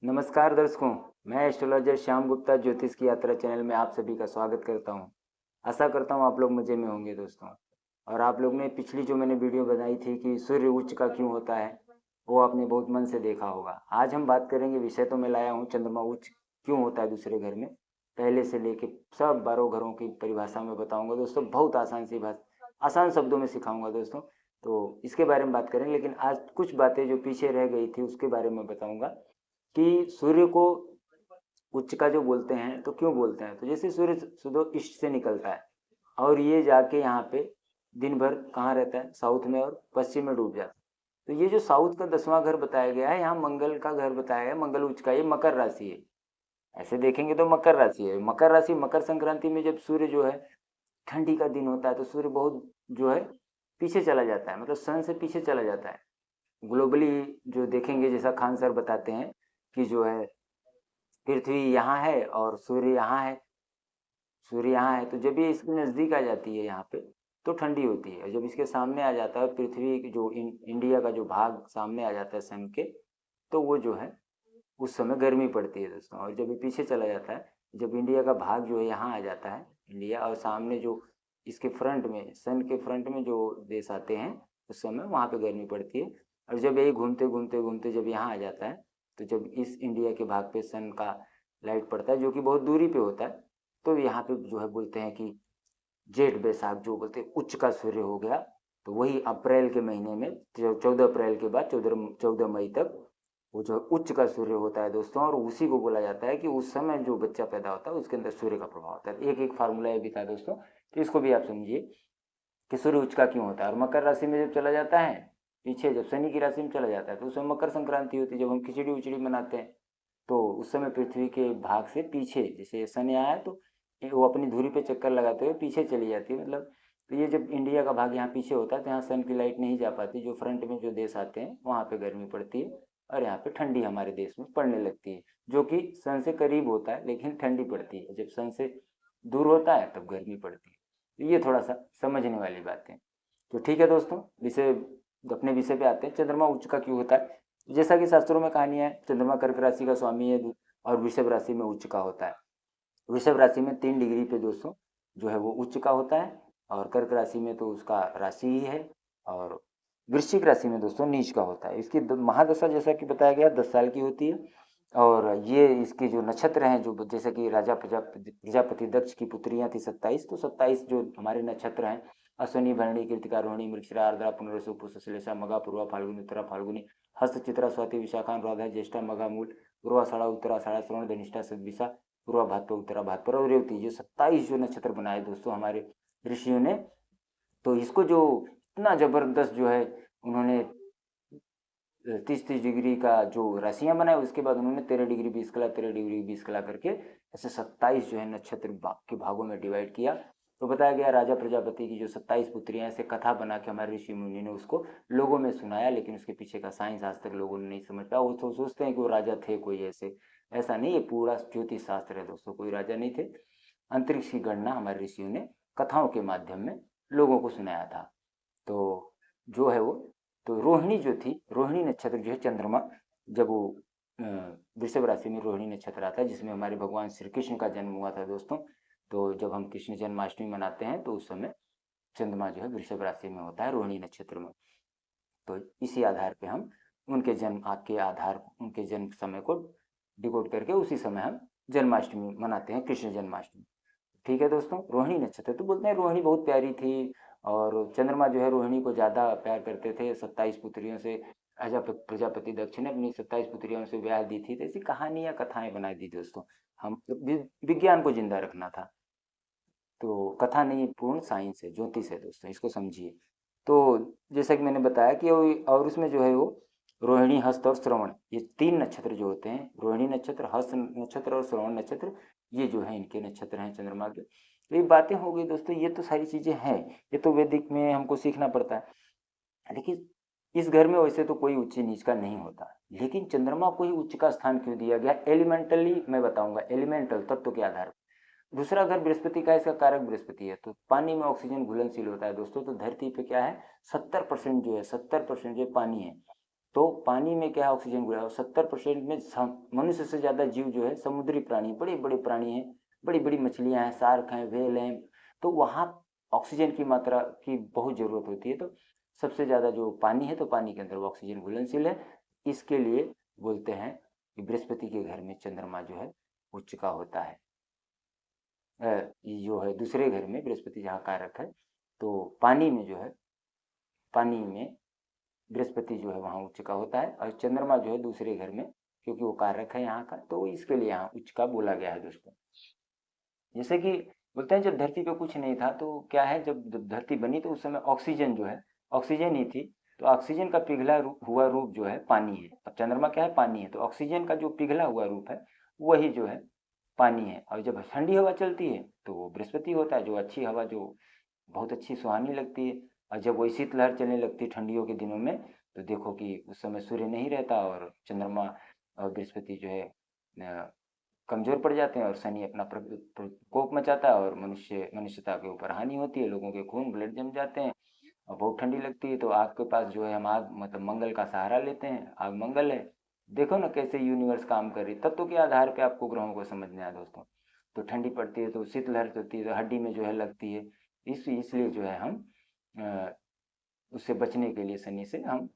नमस्कार दर्शकों, मैं एस्ट्रोलॉजर श्याम गुप्ता ज्योतिष की यात्रा चैनल में आप सभी का स्वागत करता हूं। आशा करता हूं आप लोग मज़े में होंगे दोस्तों। और आप लोग ने पिछली जो मैंने वीडियो बनाई थी कि सूर्य उच्च का क्यों होता है, वो आपने बहुत मन से देखा होगा। आज हम बात करेंगे, विषय तो मैं लाया हूं चंद्रमा उच्च क्यों होता है दूसरे घर में, पहले से लेके सब 12 घरों की परिभाषा में बताऊंगा दोस्तों। बहुत आसान सी भाषा, आसान शब्दों में सिखाऊंगा दोस्तों। तो इसके बारे में बात करें, लेकिन आज कुछ बातें जो पीछे रह गई थी उसके बारे में बताऊंगा कि सूर्य को उच्च का जो बोलते हैं तो क्यों बोलते हैं। तो जैसे सूर्य सुबह ईस्ट से निकलता है और ये जाके यहाँ पे दिन भर कहाँ रहता है, साउथ में, और पश्चिम में डूब जाता है। तो ये जो साउथ का 10वां घर बताया गया है, यहाँ मंगल का घर बताया गया है, मंगल उच्च का, ये मकर राशि है। ऐसे देखेंगे तो मकर राशि है। मकर राशि, मकर संक्रांति में जब सूर्य जो है, ठंडी का दिन होता है तो सूर्य बहुत जो है पीछे चला जाता है, मतलब सन से पीछे चला जाता है। ग्लोबली जो देखेंगे, जैसा खान सर बताते हैं कि जो है पृथ्वी यहाँ है और सूर्य यहाँ है। सूर्य यहाँ है तो जब ये इसके नज़दीक आ जाती है यहाँ पे तो ठंडी होती है, और जब इसके सामने आ जाता है पृथ्वी की जो इंडिया का जो भाग सामने आ जाता है सन के, तो वो जो है उस समय गर्मी पड़ती है दोस्तों। और जब ये पीछे चला जाता है, जब इंडिया का भाग जो है यहाँ आ जाता है इंडिया, और सामने जो इसके फ्रंट में, सन के फ्रंट में जो देश आते हैं, उस समय वहाँ पे गर्मी पड़ती है। और जब यही घूमते घूमते घूमते जब यहाँ आ जाता है, तो जब इस इंडिया के भाग पे सन का लाइट पड़ता है जो कि बहुत दूरी पे होता है, तो यहाँ पे जो है बोलते हैं कि जेठ बैसाख जो बोलते हैं उच्च का सूर्य हो गया। तो वही अप्रैल के महीने में 14 अप्रैल के बाद 14 मई तक वो जो है उच्च का सूर्य होता है दोस्तों। और उसी को बोला जाता है कि उस समय जो बच्चा पैदा होता है उसके अंदर सूर्य का प्रभाव होता है। एक एक फार्मूला ये भी था दोस्तों, तो इसको भी आप समझिए कि सूर्य उच्च का क्यों होता है। और मकर राशि में जब चला जाता है, पीछे जब शनि की राशि में चला जाता है, तो उस समय मकर संक्रांति होती है, जब हम खिचड़ी उचड़ी मनाते हैं। तो उस समय पृथ्वी के भाग से पीछे, जैसे शनि आया है तो वो अपनी धुरी पे चक्कर लगाते हुए पीछे चली जाती है, मतलब। तो ये जब इंडिया का भाग यहाँ पीछे होता है तो यहाँ सन की लाइट नहीं जा पाती, जो फ्रंट में जो देश आते हैं वहाँ पे गर्मी पड़ती है, और यहाँ पे ठंडी हमारे देश में पड़ने लगती है, जो कि सन से करीब होता है लेकिन ठंडी पड़ती है। जब सन से दूर होता है तब गर्मी पड़ती है। तो ये थोड़ा सा समझने वाली बात है। तो ठीक है दोस्तों, विषय, अपने विषय पे आते हैं। चंद्रमा उच्च का क्यों होता है। जैसा कि शास्त्रों में कहानी है, चंद्रमा कर्क राशि का स्वामी है और वृषभ राशि में उच्च का होता है। वृषभ राशि में 3 डिग्री पे दोस्तों जो है वो उच्च का होता है, और कर्क राशि में तो उसका राशि ही है, और वृश्चिक राशि में दोस्तों नीच का होता है। इसकी महादशा जैसा कि बताया गया 10 साल की होती है। और ये इसके जो नक्षत्र हैं, जो जैसे कि राजा प्रजापति दक्ष की पुत्रियां थी 27, तो 27 जो हमारे नक्षत्र हैं, अश्विनी भरणी कृतिका रोहिणी मृगशिरा आर्द्रा पुनरसु पुष्यश्लेषा मघा पूर्वा फाल्गुनी उत्तरा फाल्गुनी हस्त चित्रा स्वाति विशाखा अनुराधा ज्येष्ठा मघा मूल पूर्वाषाढ़ा उत्तराषाढ़ा श्रवण धनिष्ठा सदभिषा पूर्वा भाद्र उत्तरा भाद्र और रेवती, जो 27 जो नक्षत्र बनाए दोस्तों हमारे ऋषियों ने। तो इसको जो इतना जबरदस्त जो है उन्होंने 30-30 डिग्री का जो राशियां बनाए, उसके बाद उन्होंने 13 डिग्री 20 कला 13 डिग्री 20 कला करके ऐसे 27 जो है नक्षत्र के भागों में डिवाइड किया। तो बताया गया राजा प्रजापति की जो 27 पुत्रियां, ऐसे कथा बना के हमारे ऋषि मुनि ने उसको लोगों में सुनाया, लेकिन उसके पीछे का साइंस आज तक लोगों ने नहीं समझ पाया। वो तो सोचते हैं कि वो राजा थे कोई ऐसे, ऐसा नहीं, ये पूरा ज्योतिष शास्त्र है दोस्तों, कोई राजा नहीं थे। अंतरिक्ष की गणना हमारे ऋषियों ने कथाओं के माध्यम में लोगों को सुनाया था। तो जो है वो, तो रोहिणी जो थी, रोहिणी नक्षत्र जो है, चंद्रमा जब वो वृषभ राशि में रोहिणी नक्षत्र आता है, जिसमें हमारे भगवान श्री कृष्ण का जन्म हुआ था दोस्तों। तो जब हम कृष्ण जन्माष्टमी मनाते हैं तो उस समय चंद्रमा जो है वृषभ राशि में होता है, रोहिणी नक्षत्र में। तो इसी आधार पे हम उनके जन्म के आधार, उनके जन्म समय को डिकोड करके उसी समय हम जन्माष्टमी मनाते हैं, कृष्ण जन्माष्टमी। ठीक है दोस्तों, रोहिणी नक्षत्र तो बोलते हैं रोहिणी बहुत प्यारी थी, और चंद्रमा जो है रोहिणी को ज़्यादा प्यार करते थे। 27 पुत्रियों से राजा प्रजापति दक्ष ने अपनी 27 पुत्रियों से ब्याह दी थी। तो ऐसी कहानियां कथाएं बनाई दी दोस्तों। हम विज्ञान को जिंदा रखना था। तो कथा नहीं, पूर्ण साइंस है, ज्योतिष है दोस्तों, इसको समझिए। तो जैसा कि मैंने बताया कि और उसमें जो है वो रोहिणी, हस्त और श्रवण, ये 3 नक्षत्र जो होते हैं, रोहिणी नक्षत्र, हस्त नक्षत्र और श्रवण नक्षत्र, ये जो है इनके नक्षत्र हैं चंद्रमा के। तो ये बातें हो गई दोस्तों, ये तो सारी चीजें हैं, ये तो वैदिक में हमको सीखना पड़ता है। लेकिन इस घर में वैसे तो कोई उच्च नीच का नहीं होता, लेकिन चंद्रमा को ही उच्च का स्थान क्यों दिया गया, एलिमेंटली मैं बताऊंगा, एलिमेंटल तत्व के आधार पर। दूसरा घर बृहस्पति का है, इसका कारक बृहस्पति है। तो पानी में ऑक्सीजन घुलनशील होता है दोस्तों। तो धरती पे क्या है, 70% जो है, 70% जो पानी है। तो पानी में क्या है, ऑक्सीजन घुला है। और 70% में मनुष्य से ज़्यादा जीव जो है समुद्री प्राणी, बड़े बड़े प्राणी हैं, बड़ी बड़ी मछलियाँ हैं, शार्क हैं, व्हेल हैं। तो वहाँ ऑक्सीजन की मात्रा की बहुत ज़रूरत होती है। तो सबसे ज़्यादा जो पानी है, तो पानी के अंदर वो ऑक्सीजन घुलनशील है। इसके लिए बोलते हैं कि बृहस्पति के घर में चंद्रमा जो है उच्च का होता है। ये जो है दूसरे घर में बृहस्पति जहाँ कारक है, तो पानी में जो है, पानी में बृहस्पति जो है वहाँ उच्च का होता है। और चंद्रमा जो है दूसरे घर में, क्योंकि वो कारक है यहाँ का, तो इसके लिए यहाँ उच्च का बोला गया है दोस्तों। जैसे कि बोलते हैं जब धरती पे कुछ नहीं था, तो क्या है, जब धरती बनी तो उस समय ऑक्सीजन जो है, ऑक्सीजन ही थी। तो ऑक्सीजन का पिघला हुआ रूप जो है पानी है। अब चंद्रमा क्या है, पानी है। तो ऑक्सीजन का जो पिघला हुआ रूप है वही जो है पानी है। और जब ठंडी हवा चलती है तो वो बृहस्पति होता है, जो अच्छी हवा, जो बहुत अच्छी सुहानी लगती है। और जब वही शीतलहर चलने लगती है ठंडियों के दिनों में, तो देखो कि उस समय सूर्य नहीं रहता और चंद्रमा और बृहस्पति जो है कमजोर पड़ जाते हैं, और शनि अपना प्रकोप मचाता है, और मनुष्यता के ऊपर हानि होती है, लोगों के खून ब्लड जम जाते हैं, और बहुत ठंडी लगती है। तो आग के पास जो है हम आग, मतलब मंगल का सहारा लेते हैं, आग मंगल है। देखो ना कैसे यूनिवर्स काम कर रही है, तत्व के आधार पे आपको ग्रहों को समझना है दोस्तों। तो ठंडी पड़ती है तो शीतलहर चलती है, तो हड्डी में जो है लगती है। इसलिए जो है हम उससे बचने के लिए शनि से हम,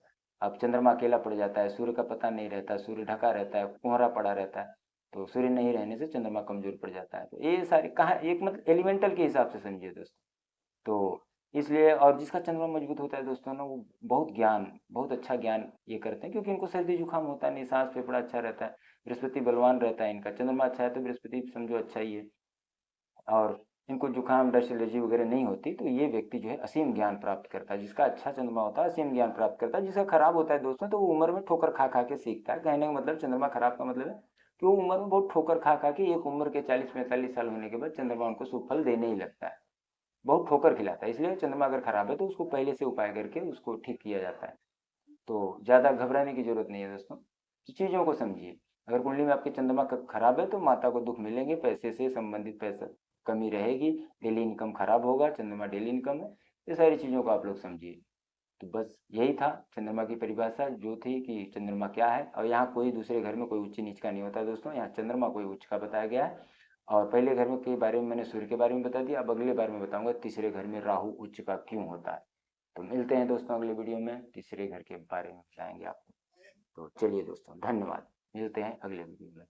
अब चंद्रमा अकेला पड़ जाता है, सूर्य का पता नहीं रहता, सूर्य ढका रहता है, कोहरा पड़ा रहता है। तो सूर्य नहीं रहने से चंद्रमा कमजोर पड़ जाता है। तो ये सारी कहाँ, एक मतलब एलिमेंटल के हिसाब से समझिए दोस्तों। तो इसलिए, और जिसका चंद्रमा मजबूत होता है दोस्तों ना, वो बहुत ज्ञान, बहुत अच्छा ज्ञान ये करते हैं, क्योंकि इनको सर्दी जुकाम होता नहीं, सांस फेफड़ा अच्छा रहता है, बृहस्पति बलवान रहता है इनका। चंद्रमा अच्छा है तो बृहस्पति समझो अच्छा ही है। और इनको जुकाम, डस्ट, एलर्जी वगैरह नहीं होती। तो ये व्यक्ति जो है असीम ज्ञान प्राप्त करता है। जिसका अच्छा चंद्रमा होता है असीम ज्ञान प्राप्त करता है। जिसका खराब होता है दोस्तों, तो वो उम्र में ठोकर खा खा के सीखता है। कहने का मतलब चंद्रमा खराब का मतलब है कि वो उम्र में बहुत ठोकर खा खा के, एक उम्र के 40-45 साल होने के बाद चंद्रमा उनको सुफल देने ही लगता है, बहुत ठोकर खिलाता है। इसलिए चंद्रमा अगर खराब है तो उसको पहले से उपाय करके उसको ठीक किया जाता है। तो ज़्यादा घबराने की जरूरत नहीं है दोस्तों। तो चीज़ों को समझिए। अगर कुंडली में आपके चंद्रमा खराब है तो माता को दुख मिलेंगे, पैसे से संबंधित पैसा कमी रहेगी, डेली इनकम खराब होगा, चंद्रमा डेली इनकम है। ये सारी चीज़ों को आप लोग समझिए। तो बस यही था चंद्रमा की परिभाषा, जो थी कि चंद्रमा क्या है। और यहाँ कोई दूसरे घर में कोई उच्च नीच का नहीं होता दोस्तों, यहाँ चंद्रमा कोई उच्च का बताया गया है। और पहले घर में के बारे में मैंने सूर्य के बारे में बता दिया। अब अगले बारे में बताऊंगा तीसरे घर में राहु उच्च का क्यों होता है। तो मिलते हैं दोस्तों अगले वीडियो में, तीसरे घर के बारे में बताएंगे आपको। तो चलिए दोस्तों, धन्यवाद। मिलते हैं अगले वीडियो में।